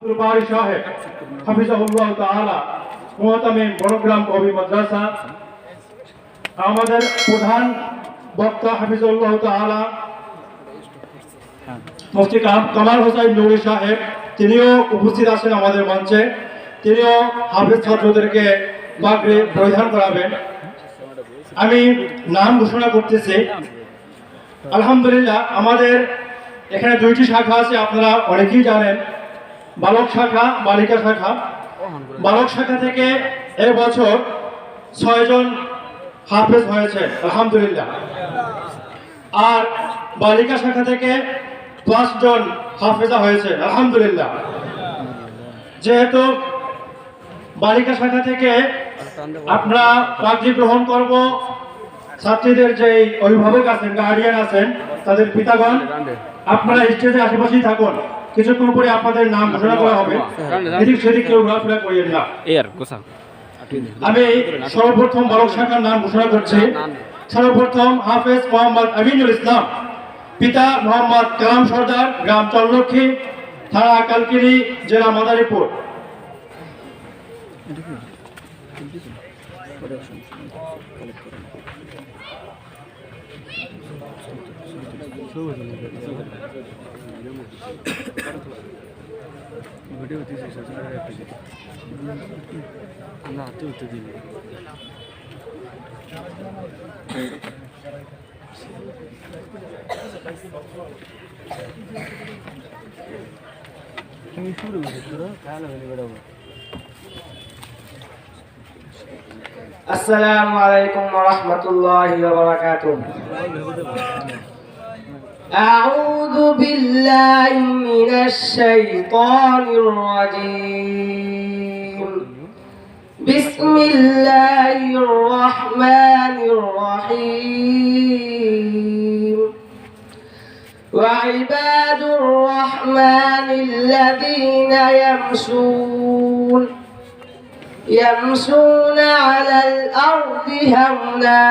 বাড়ি সাহেব হাফিজাহুল্লাহ তাআলা মুহতামিম বড়গ্রাম কবি মাদ্রাসা, আমাদের প্রধান বক্তা হাফিজাহুল্লাহ তাআলা মুফতি কামাল হোসেন নুরি সাহেব, তিনিও উপস্থিত আছেন আমাদের মঞ্চে। তিনিও হাফিজ ছাত্রদেরকে পাগড়ি পরিধান করাবেন। আমি নাম ঘোষণা করতেছি। আলহামদুলিল্লাহ, আমাদের এখানে দুইটি শাখা আছে, আপনারা অনেকেই জানেন, বালক শাখা, বালিকা শাখা। বালক শাখা থেকে এবছর 6 জন হাফেজ হয়েছে আলহামদুলিল্লাহ, আর বালিকা শাখা থেকে 5 জন হাফেজা হয়েছে আলহামদুলিল্লাহ। যেহেতু বালিকা শাখা থেকে আমরা পাগড়ি গ্রহণ করব, ছাত্রীদের যে অভিভাবক আছেন, গার্ডিয়ান আছেন, তাদের পিতাগণ, আপনারা স্টেজের আশেপাশেই থাকুন। কিছুক্ষণ পরে আপনাদের নাম ঘোষণা করা হবে, এদিক সেদিক কেউ ঘোরাফেরা করিয়েন না। আমি সর্বপ্রথম বালক শাখার নাম ঘোষণা করছি। সর্বপ্রথম হাফেজ মোহাম্মদ আমিনুল ইসলাম, পিতা মোহাম্মদ কালাম সর্দার, গ্রাম চরলক্ষ্মী, থানা কালকিনি, জেলা মাদারীপুর। আসসালামু আলাইকুম ওয়া রাহমাতুল্লাহি ওয়া বারাকাতুহু। আউযু বিল্লাহি মিনাশ শাইতানির রাজীম। বিসমিল্লাহির রাহমানির রাহিম। ওয়া ইবাদুর রাহমানিল্লাযীনা يمشون على الأرض هونا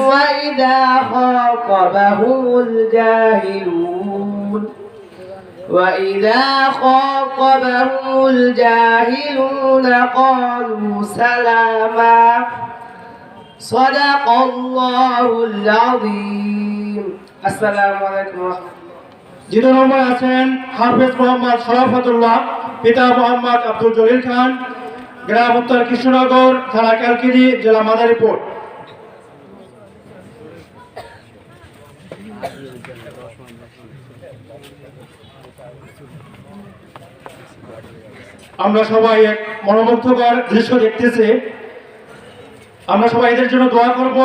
وإذا خاطبهم الجاهلون قالوا سلاما صدق الله العظيم। السلام عليكم ورحمة الله। দ্বিতীয় নম্বরে আছেন হাফেজ মোহাম্মদ শরাফতুল্লাহ, পিতা মোহাম্মদ আব্দুল জলিল খান, গ্রাম উত্তর কৃষ্ণনগর, থানা কালকিনি, জেলা মাদারীপুর। আমরা সবাই এক মনোমুগ্ধকর দৃশ্য দেখতেছি। আমরা সবাই এদের জন্য দোয়া করব,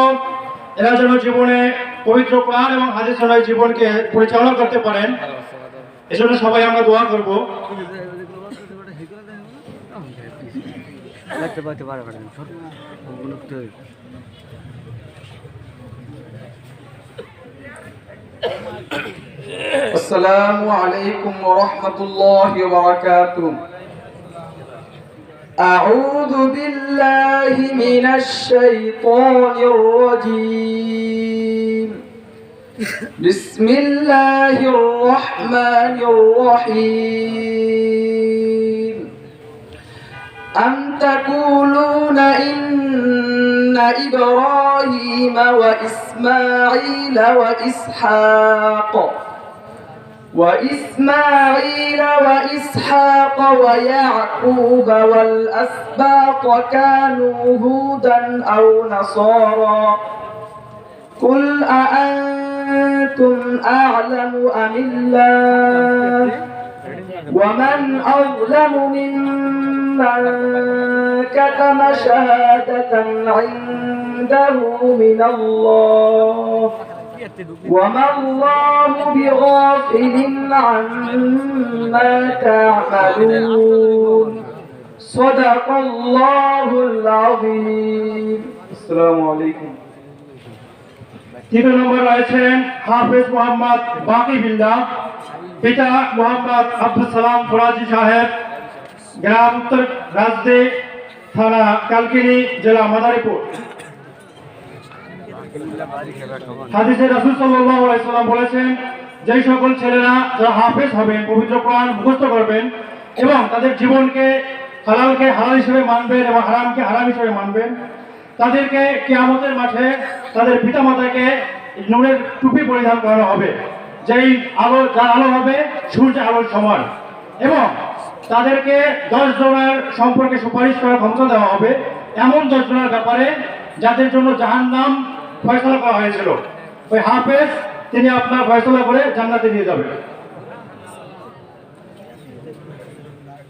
এরা যেন জীবনে পবিত্র কোরআন এবং হাদিস অনুযায়ী জীবনকে পরিচালনা করতে পারেন, এজন্য সবাই আমরা দোয়া করব। আসসালামু আলাইকুম ওয়া রাহমাতুল্লাহি ওয়া বারাকাতুহু। أعوذ بالله من الشيطان الرجيم. بسم الله الرحمن الرحيم. أم تقولون إن إبراهيم وإسماعيل وإسحاق ويعقوب والأسباط كانوا هودا أو نصارى قل أأنتم أعلم أم الله ومن أظلم ممن كتم شهادة عنده من الله وما الله بغافل عما تعملون صدق الله العظيم। السلام عليكم। তৃতীয় নম্বরে রয়েছেন হাফেজ মোহাম্মদ বাকি বিল্লাহ, পিতা মোহাম্মদ আব্দুল সালাম ফরাজি সাহেব, গ্রাম উত্তর রাজদে, থানা কালকিনি, জেলা মাদারীপুর। হাদিসে রাসূল সাল্লাল্লাহু আলাইহি ওয়াসাল্লাম বলেছেন, যেই সকল ছেলেরা যারা হাফেজ হবেন, পবিত্র কোরআন মুখস্থ করবেন এবং তাদের জীবনকে হালালকে হালাল হিসেবে মানবেন এবং হারামকে হারাম হিসেবে মানবেন, তাদেরকে কিয়ামতের মাঠে তাদের পিতামাতাকে নূরের টুপি পরিধান করানো হবে, যেই আলো, যার আলো হবে সূর্যের আলোর সমান, এবং তাদেরকে 10 জনের সম্পর্কে সুপারিশ করার ক্ষমতা দেওয়া হবে, এমন 10 জনের ব্যাপারে যাদের জন্য জাহান্নাম ফয়সালা করা হয়েছিল। ওই হাফেজ তিনি আপনার ফয়সালা করে জান্নাতে নিয়ে যাবেন।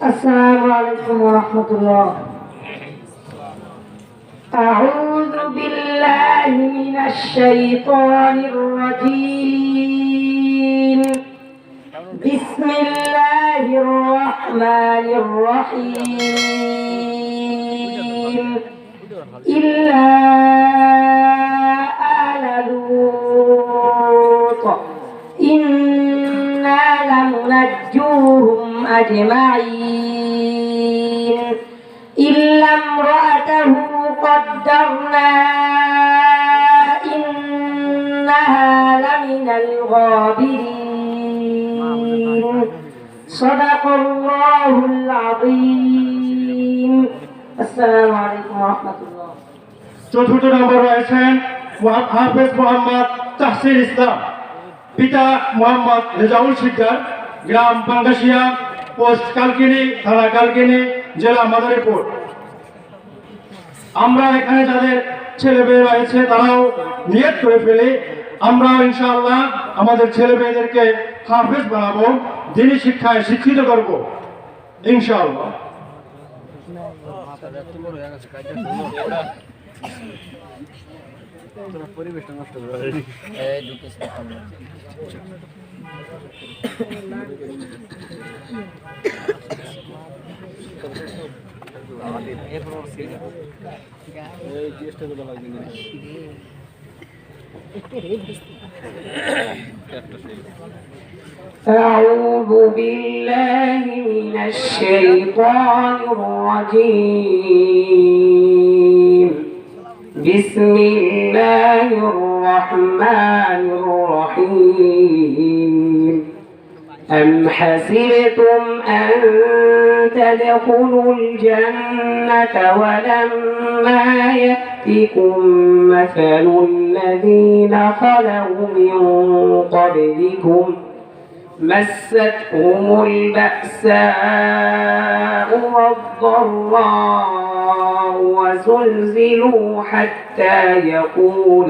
আসসালামু আলাইকুম ওয়া রাহমাতুল্লাহ। أعوذ بالله من الشيطان الرجيم. بسم الله الرحمن الرحيم. إلا آل لوط إنا لمنجوهم أجمعين إلا امرأته قدرنا إنها لمن الغابرين. صدق الله العظيم. السلام عليكم ورحمة الله. চতুর্থ নম্বর রয়েছেন হাফেজ মোহাম্মদ তাহসিন ইসলাম, পিতা মোহাম্মদ রেজাউল শিকদার, গ্রাম পাঙ্গাশিয়া, পোস্ট কালকিনি, থানা কালকিনি, জেলা মাদারীপুর। আমরা এখানে যাদের ছেলে মেয়ে রয়েছে তারাও নিয়ত করে ফেলি, আমরা ইনশাআল্লাহ আমাদের ছেলে মেয়েদেরকে হাফেজ বানাবো, দিনী শিক্ষায় শিক্ষিত করব ইনশাআল্লাহ। পরিবেশটা নষ্ট করে أعوذ بالله من الشيطان الرجيم. بسم الله الرحمن الرحيم. أم حسبتم أن تدخلوا الجنة ولما يأتكم مثل الذين خلوا من قبلكم مستهم البأساء والضراء وزلزلوا حتى يقول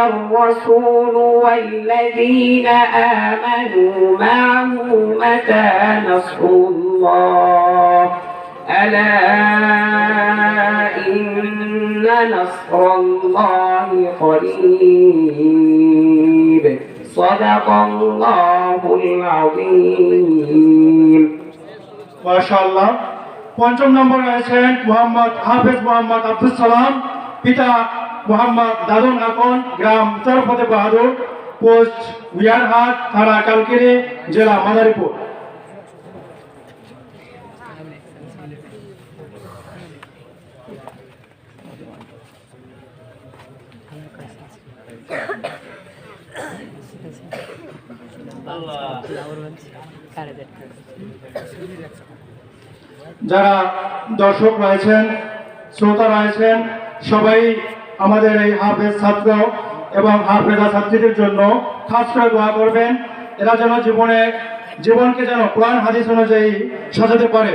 الرسول والذين آمنوا معه متى نصر الله ألا إن نصر الله قريب. صدق الله العظيم. মাশাআল্লাহ। পঞ্চম নম্বর রয়েছেন হাফেজ মোহাম্মদ আব্দুল সালাম, পিতা মোহাম্মদ দাদন আকন, গ্রাম চরফতে বাহাদুর, পোস্ট বিহারহাট, থানা কালকিনি, জেলা মাদারীপুর। যারা দর্শক রয়েছেন, শ্রোতা রয়েছেন, সবাই আমাদের এই হাফেজ ছাত্র এবং হাফেজা ছাত্রীদের জন্য খাস করে দোয়া করবেন। এরা যেন জীবনকে যেন কোরআন হাদিস অনুযায়ী সাজাতে পারে,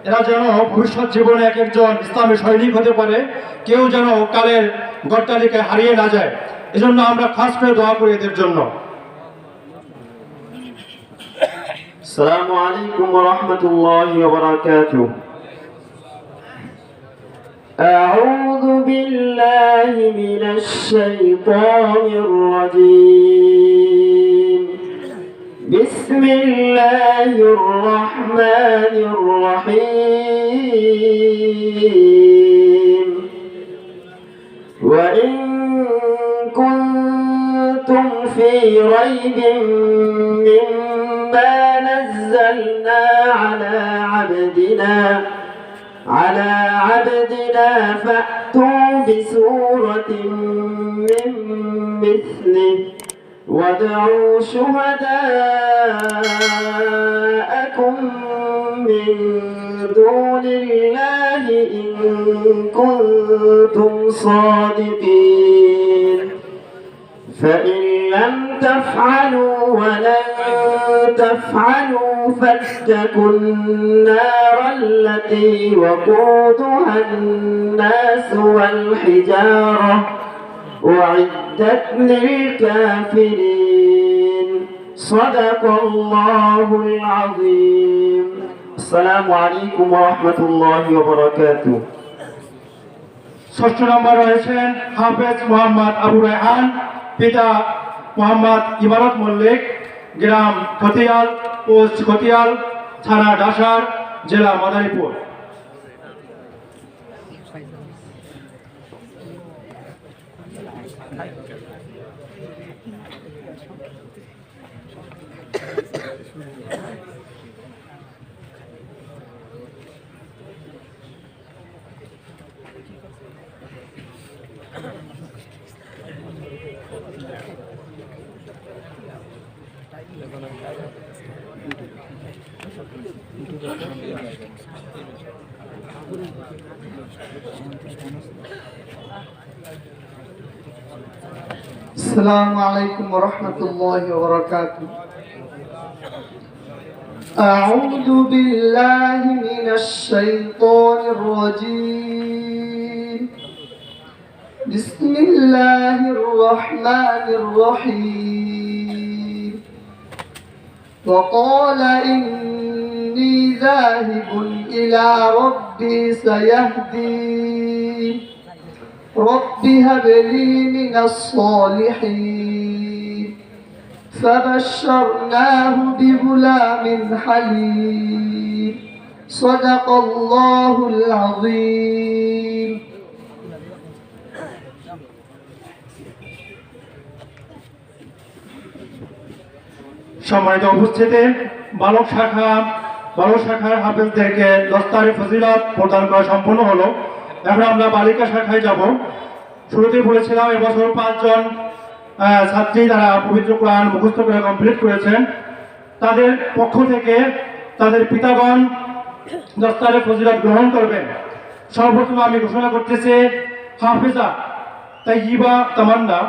এরা যেন ভবিষ্যৎ জীবনে এক একজন ইসলামী সৈনিক হতে পারে, কেউ যেন কালের গড্ডালিকায় হারিয়ে না যায়, এজন্য আমরা খাস করে দোয়া করি এদের জন্য। السلام عليكم ورحمة الله وبركاته. أعوذ بالله من الشيطان الرجيم. بسم الله الرحمن الرحيم. وإن كنتم في ريب مما نزلنا على عبدنا فأتوا فأتوا بسورة من مثله وادعوا شهداءكم من دون الله إن كنتم صادقين فإن لم تفعلوا ولن تفعلوا فاتقوا النار التي وقودها الناس والحجارة أعدت للكافرين صدق الله العظيم السلام عليكم ورحمة الله وبركاته ষষ্ঠ নম্বর রয়েছেন হাফেজ মোহাম্মদ আবু রায়হান, পিতা মোহাম্মদ ইমারত মল্লিক, গ্রাম খতিয়াল, পোস্ট খতিয়াল, থানা ডাসার, জেলা মাদারীপুর। السلام عليكم ورحمة الله وبركاته. أعوذ بالله من الشيطان الرجيم. بسم الله الرحمن الرحيم. وقال إني ذاهب إلى ربي سيهدين. رب هب لي من الصالحين. فبشرناه بغلام حليم. صدق الله العظيم. সম্মানিত উপস্থিতি, বালক শাখার হাফেজদেরকে দস্তারে ফজিলত প্রদান করা সম্পন্ন হলো। এখন আমরা বালিকা শাখায় যাব। শুরুতেই বলেছিলাম এবছর 5 জন ছাত্রী তারা পবিত্র কোরআন মুখস্থ করে কমপ্লিট করেছেন। তাদের পক্ষ থেকে তাদের পিতাগণ দস্তারে ফজিলত গ্রহণ করবেন। সর্বপ্রথম আমি ঘোষণা করতেছি হাফেজা তাইয়িবা তামান্না,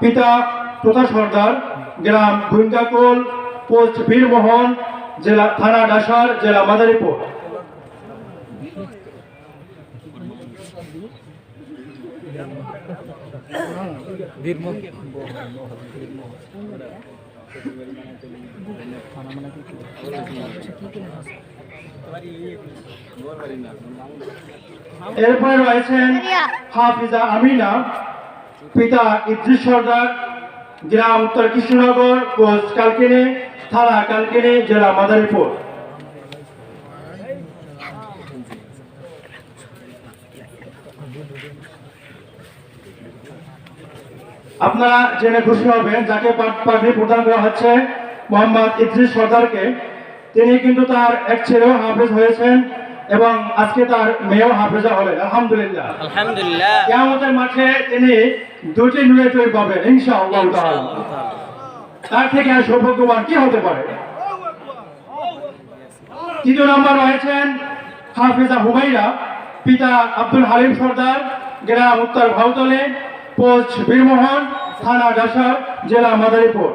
পিতা প্রকাশ সর্দার, গ্রাম গুইন্দাকুল, পোস্ট বীরমোহন, জেলা থানা ডাসার, জেলা মাদারীপুর। এরপরে রয়েছেন হাফিজা আমিনা, পিতা ইদ্রিস সর্দার, গ্রাম উত্তর কৃষ্ণনগর, পোস্ট কালকিনি, থানা কালকিনি, জেলা মাদারীপুর। আপনারা জেনে খুশি হবেন যাকে পাগড়ি প্রদান করা হচ্ছে মোহাম্মদ ইদ্রিস সর্দারকে। তিনি কিন্তু তার এক ছেলেও হাফেজ হয়েছেন এবং আজকে তার মেয়েও হাফেজা হলেন। আলহামদুলিল্লাহ, আলহামদুলিল্লাহ। কিয়ামতের মাঠে তিনি দুটি নুয়ে পাবেন ইনশাআল্লাহ তাআলা। তার থেকে আর সৌভাগ্যবান কি হতে পারে। তৃতীয় নম্বর রয়েছেন হাফিজা হুমাইরা, পিতা আব্দুল হালিম সর্দার, গ্রাম উত্তর ভাউতলে, পোস্ট বীরমোহন, থানা ডাসার, জেলা মাদারীপুর।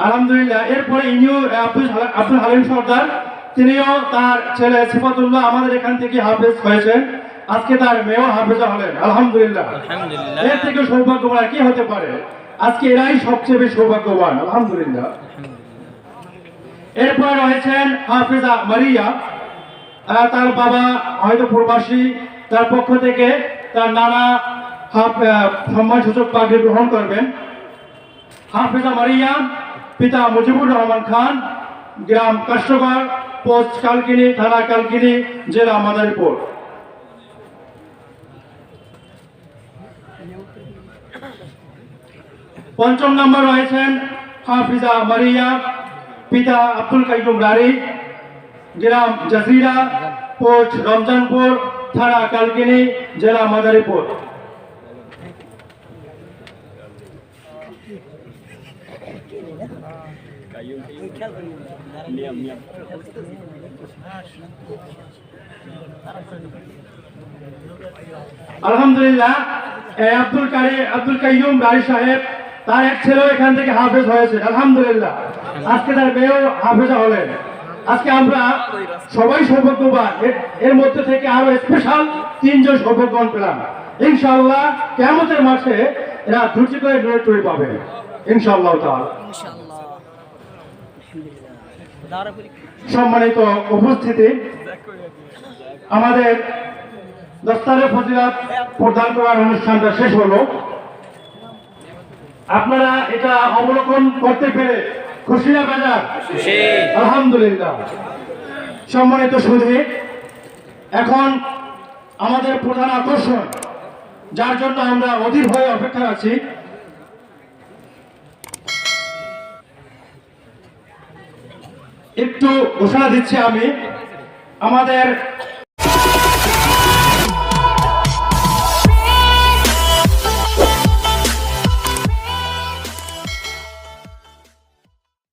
আলহামদুলিল্লাহ। এরপরে ইনিও আব্দুল হালিম সর্দার, তিনিও তার ছেলে সিফাতুল্লাহ আমাদের এখান থেকে হাফেজ হয়েছেন। আজকে তার মেয়েও হাফেজা হলেন। আলহামদুলিল্লাহ, এর থেকে সৌভাগ্যবান কি হতে পারে। আজকে এরাই সবচেয়ে বেশি সৌভাগ্যবান। আলহামদুলিল্লাহ। এরপর রয়েছেন হাফেজা মারিয়া, তার বাবা হয়তো প্রবাসী, তার পক্ষ থেকে তার নানা সম্মানসূচক পাগড়ি গ্রহণ করবেন। হাফেজা মারিয়া, পিতা মুজিবুর রহমান খান, গ্রাম কাষ্টগড়, পোস্ট কালকিনি, থানা কালকিনি, জেলা মাদারীপুর। পঞ্চম নম্বর রয়েছেন হাফিজা মারিয়া, পিতা আব্দুল কাইয়ুম রারি, গ্রাম জাজিরা, পোস্ট রমজানপুর, থানা কালকিনি, জেলা মাদারীপুর। আলহামদুলিল্লাহ, আব্দুল কাইয়ুম রারি সাহেব, তার এক ছেলেও এখান থেকে হাফেজ হয়েছে। আলহামদুলিল্লাহ, আজকে তার মেয়েও হাফেজা হলেন। আজকে আমরা সবাই সৌভাগ্যবান, এর মধ্যে থেকে আরো স্পেশাল 3 জন সৌভাগ্যবান পেলাম। ইনশাআল্লাহ কিয়ামতের মাঠে এরা দ্রুতি করে ডোনেটরি পাবে ইনশাআল্লাহ তাআলা। সম্মানিত উপস্থিতি, আমাদের দস্তারে ফজিলাত প্রদান করার অনুষ্ঠানটা শেষ হলো। আপনারা এটা অবলোকন করতে পেরে খুশি না বেজার? আলহামদুলিল্লাহ। সম্মানিত সুধী, এখন আমাদের প্রধান আকর্ষণ, যার জন্য আমরা অধীর হয়ে অপেক্ষা আছি, একটু ঘোষণা দিচ্ছি আমি। আমাদের